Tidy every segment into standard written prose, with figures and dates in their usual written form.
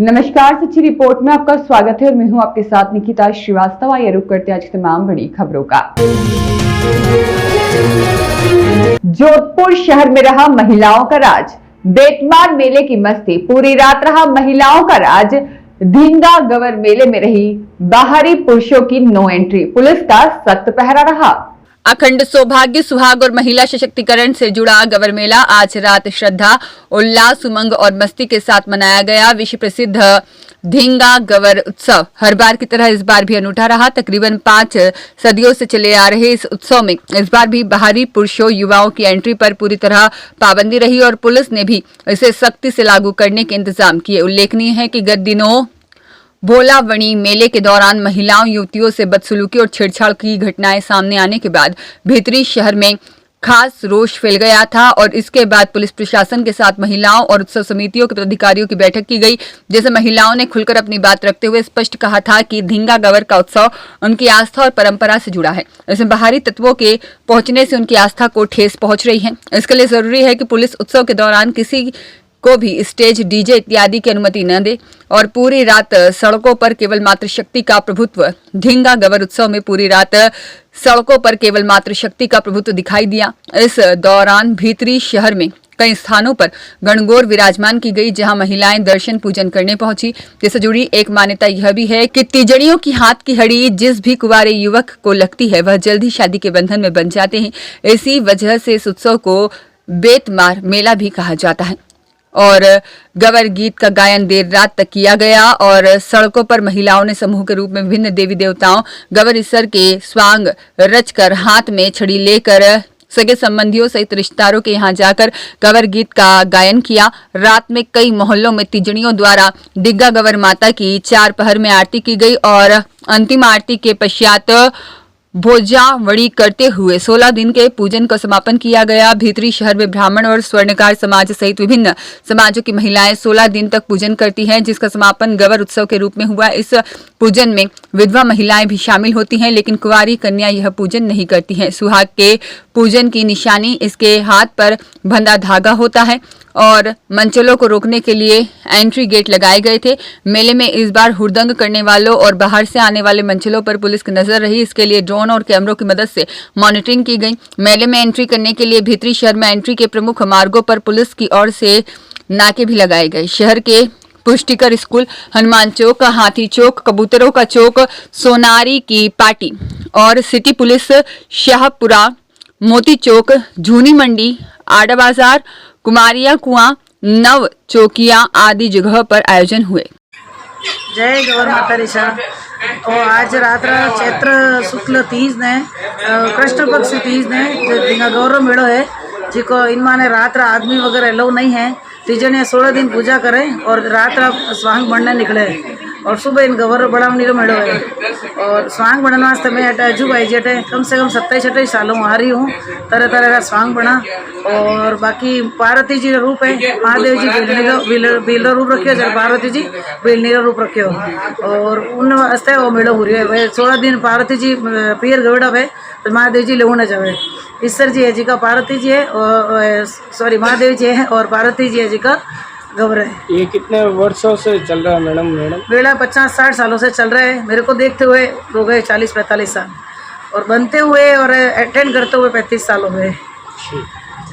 नमस्कार, सच्ची रिपोर्ट में आपका स्वागत है और मैं हूं आपके साथ निकिता श्रीवास्तव। आइए रुक करते हैं आज की तमाम बड़ी खबरों का। जोधपुर शहर में रहा महिलाओं का राज, बेतमार मेले की मस्ती, पूरी रात रहा महिलाओं का राज। ढींगा गवर मेले में रही बाहरी पुरुषों की नो एंट्री, पुलिस का सख्त पहरा रहा। अखंड सौभाग्य, सुहाग और महिला सशक्तिकरण से जुड़ा गवर मेला आज रात श्रद्धा, उल्लास, उमंग और मस्ती के साथ मनाया गया। विश्व प्रसिद्ध ढींगा गवर उत्सव हर बार की तरह इस बार भी अनूठा रहा। तकरीबन 5 सदियों से चले आ रहे इस उत्सव में इस बार भी बाहरी पुरुषों, युवाओं की एंट्री पर पूरी तरह पाबंदी रही और पुलिस ने भी इसे सख्ती से लागू करने के इंतजाम किए। उल्लेखनीय है कि गत दिनों भोलावणी मेले के दौरान महिलाओं, युवतियों से बदसलूकी और छेड़छाड़ की घटनाएं सामने आने के बाद भीतरी शहर में खास रोष फैल गया था और इसके बाद पुलिस प्रशासन के साथ महिलाओं और उत्सव समितियों के पदाधिकारियों की बैठक की गई, जैसे महिलाओं ने खुलकर अपनी बात रखते हुए स्पष्ट कहा था कि ढींगा गवर का उत्सव उनकी आस्था और परंपरा से जुड़ा है। इसमें बाहरी तत्वों के पहुंचने से उनकी आस्था को ठेस पहुंच रही है। इसके लिए जरूरी है कि पुलिस उत्सव के दौरान किसी को भी स्टेज, डीजे इत्यादि की अनुमति न दे और पूरी रात सड़कों पर केवल मातृशक्ति का प्रभुत्व। ढींगा गवर उत्सव में पूरी रात सड़कों पर केवल मातृशक्ति का प्रभुत्व दिखाई दिया। इस दौरान भीतरी शहर में कई स्थानों पर गणगौर विराजमान की गई, जहां महिलाएं दर्शन पूजन करने पहुंची। जिससे जुड़ी एक मान्यता यह भी है कि तीजड़ियों की हाथ की हड़ी जिस भी कुंवारे युवक को लगती है वह जल्द ही शादी के बंधन में बन जाते हैं। इसी वजह से इस उत्सव को बेतमार मेला भी कहा जाता है और गवर गीत का गायन देर रात तक किया गया और सड़कों पर महिलाओं ने समूह के रूप में विभिन्न देवी देवताओं गवर ईश्वर के स्वांग रचकर हाथ में छड़ी लेकर सगे संबंधियों सहित रिश्तेदारों के यहाँ जाकर गवर गीत का गायन किया। रात में कई मोहल्लों में तीजड़ियों द्वारा ढींगा गवर माता की 4 पहर में आरती की गई और अंतिम आरती के पश्चात भोजावड़ी करते हुए 16 दिन के पूजन का समापन किया गया। भीतरी शहर में ब्राह्मण और स्वर्णकार समाज सहित विभिन्न समाजों की महिलाएं 16 दिन तक पूजन करती हैं, जिसका समापन गवर उत्सव के रूप में हुआ। इस पूजन में विधवा महिलाएं भी शामिल होती हैं, लेकिन कुंवारी कन्या यह पूजन नहीं करती हैं। सुहाग के पूजन की निशानी इसके हाथ पर बंधा धागा होता है और मंचलों को रोकने के लिए एंट्री गेट लगाए गए थे। मेले में इस बार हुड़दंग करने वालों और बाहर से आने वाले मंचलों पर पुलिस की नजर रही। इसके लिए ड्रोन और कैमरों की मदद से मॉनिटरिंग की गई। मेले में एंट्री करने के लिए भीतरी शहर में एंट्री के प्रमुख मार्गों पर पुलिस की ओर से नाके भी लगाए गए। शहर के पुष्टिकर स्कूल, हनुमान चौक, हाथी चौक, कबूतरों का चौक, सोनारी की पार्टी और सिटी पुलिस, शाहपुरा, मोती चौक, झूनी मंडी, आड़ा बाजार, कुमारिया कुआं, नव चौकिया आदि जगह पर आयोजन हुए। जय गवर माता ऋषा। तो आज रात चैत्र शुक्ल तीज ने कृष्ण पक्ष तीज ने ढींगा गौरव मेड़ो है जिको इनमाने रात आदमी वगैरह अलाउ नहीं है। तीजने 16 दिन पूजा करें और रात स्वांग बनने निकले और सुबह इन गवर बढ़ावनी रो मेड़ो है और स्वांग बनने वास्ते मैं अटे अजू भाई जेटे कम से कम 27-28 सालों आ रही हूँ। तरह तरह का स्वांग बना और बाकी पार्वती जी रूप है, महादेव जी बिल रूप रखियो, जब पार्वती जी बिलनीरो रूप रखियो और उन वास्ते वो मेड़ो हो रही है। 16 दिन पार्वती जी पीर गवड़ा है तो महादेव जी लेने जावे। ईश्वर जी है जी का पार्वती जी है और सॉरी महादेव जी है और पार्वती जी है जी का गवर है। ये कितने वर्षों से चल रहा है मैडम? मेला 50-60 सालों से चल रहा है। मेरे को देखते हुए हो गए 40-45 साल और बनते हुए और अटेंड करते हुए 35 साल हो गए।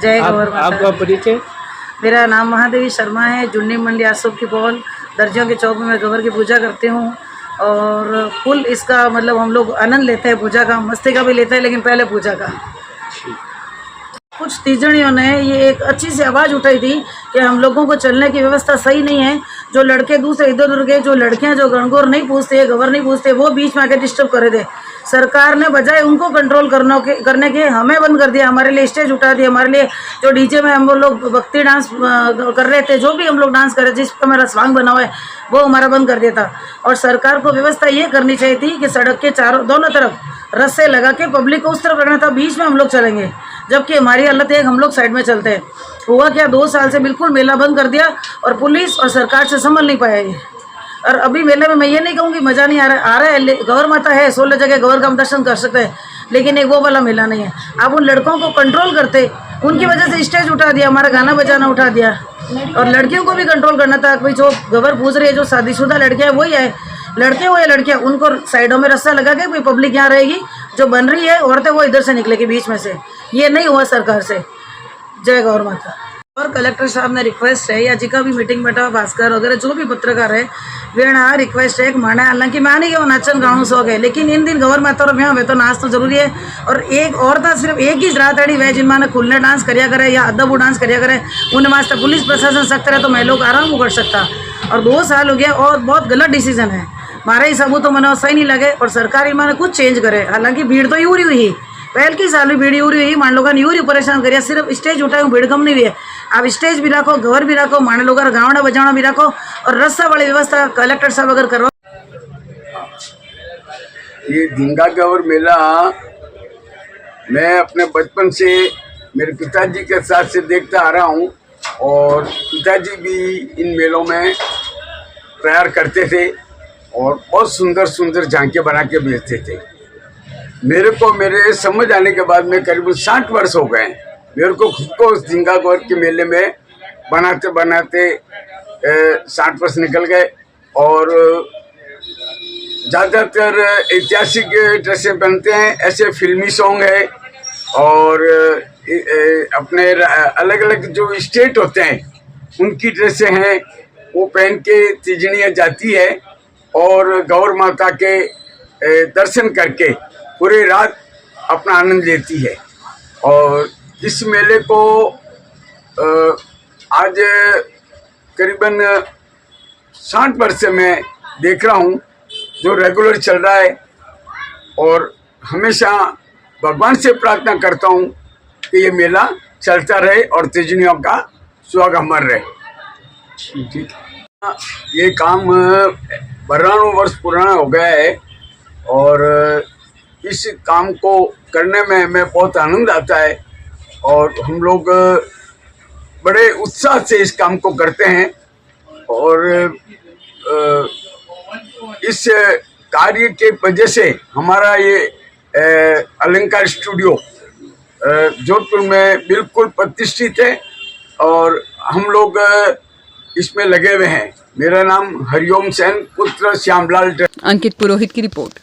जय गवर माता। आपका परिचय? मेरा नाम महादेवी शर्मा है, जुन्नी मंडी आसोब की पौल दर्जियों के चौक में मैं गवर की पूजा करती हूँ और फुल इसका मतलब हम लोग आनंद लेते हैं, पूजा का, मस्ती का भी लेते हैं, लेकिन पहले पूजा का। कुछ तीजड़ियों ने ये एक अच्छी सी आवाज़ उठाई थी कि हम लोगों को चलने की व्यवस्था सही नहीं है। जो लड़के दूसरे इधर उधर गए, जो लड़कियां जो गणगौर नहीं पूछते, गवर नहीं पूछते, वो बीच में आके डिस्टर्ब करे थे। सरकार ने बजाय उनको कंट्रोल करने के हमें बंद कर दिया। हमारे लिए स्टेज उठा दिया, हमारे लिए जो डीजे में हम लोग भक्ति डांस कर रहे थे, जो भी हम लोग डांस कर रहे थे, जिस पर मेरा स्वांग बना हुआ है, वो हमारा बंद कर दिया था। और सरकार को व्यवस्था ये करनी चाहिए थी कि सड़क के दोनों तरफ रस्से लगा के पब्लिक को उस तरफ रखना था, बीच में हम लोग चलेंगे, जबकि हमारी हालत है हम लोग साइड में चलते हैं। हुआ क्या, 2 साल से बिल्कुल मेला बंद कर दिया और पुलिस और सरकार से संभल नहीं पाया ये। और अभी मेले में मैं ये नहीं कहूँगी मज़ा नहीं आ रहा है, गौर माता है, 16 जगह गौर का हम दर्शन कर सकते हैं, लेकिन एक वो वाला मेला नहीं है। आप उन लड़कों को कंट्रोल करते उनकी वजह से स्टेज उठा दिया, हमारा गाना बजाना उठा दिया। और लड़कियों को भी कंट्रोल करना था, भाई जो गवर पूछ रही है, जो शादीशुदा लड़कियां वही है, लड़के हो या लड़कियां, उनको साइडों में रस्सा लगा के भाई पब्लिक यहाँ रहेगी, जो बन रही है औरतें वो इधर से निकलेगी बीच में से। ये नहीं हुआ सरकार से। जय गौर माता। और कलेक्टर साहब ने रिक्वेस्ट है, या जी का भी मीटिंग बैठा भास्कर वगैरह जो भी पत्रकार है, वेणा रिक्वेस्ट है एक माना, हालांकि मैं नहीं कि वो नाचन गाँव शौक है, लेकिन इन दिन गवर माता और ब्याह वे तो नाच तो जरूरी है। और एक औरत सिर्फ एक ही रात अड़ी वह जिनमाने खुलने डांस करिया करे या अदबू डांस करिया करे, उन्हें वास्ते पुलिस प्रशासन सख्त रहे तो मैं लोग आराम कर सकता। और 2 साल हो गया और बहुत गलत डिसीजन है हमारा हिसाब तो मैंने सही नहीं लगे। और सरकारी माने कुछ चेंज करे, हालांकि भीड़ तो यूरी हुई पहल की साल भी भीड़ यूरी हुई, मान लोगों ने यूरी परेशान करिया, सिर्फ स्टेज उठाए भीड़ कम नहीं हुई है। आप स्टेज भी रखो, घर भी रखो, मान लोग गावना बजाना भी रखो, और रस्सा वाली व्यवस्था कलेक्टर साहब अगर करवा। ये धिंगा गवर मेला मैं अपने बचपन से मेरे पिताजी के साथ से देखता आ रहा हूँ, और पिताजी भी इन मेलों में तैयार करते थे और बहुत सुंदर सुंदर झांकियाँ बना के बेचते थे। मेरे को मेरे समझ आने के बाद में करीबन 60 वर्ष हो गए, मेरे को खुद को उस धिंगा गवर के मेले में बनाते बनाते 60 वर्ष निकल गए। और ज़्यादातर ऐतिहासिक ड्रेसें पहनते हैं, ऐसे फिल्मी सॉन्ग है, और अपने अलग अलग जो स्टेट होते हैं उनकी ड्रेसें हैं वो पहन के तीजड़ियाँ जाती है, और गौर माता के दर्शन करके पूरी रात अपना आनंद लेती है। और इस मेले को आज करीबन 60 वर्ष से मैं देख रहा हूँ, जो रेगुलर चल रहा है। और हमेशा भगवान से प्रार्थना करता हूँ कि ये मेला चलता रहे और तीजड़ियों का सुहाग अमर रहे। ठीक, ये काम 92 वर्ष पुराना हो गया है, और इस काम को करने में हमें बहुत आनंद आता है, और हम लोग बड़े उत्साह से इस काम को करते हैं। और इस कार्य के वजह से हमारा ये अलंकार स्टूडियो जोधपुर में बिल्कुल प्रतिष्ठित है, और हम लोग इसमें लगे हुए हैं। मेरा नाम हरिओम सेन पुत्र श्यामलाल। अंकित पुरोहित की रिपोर्ट।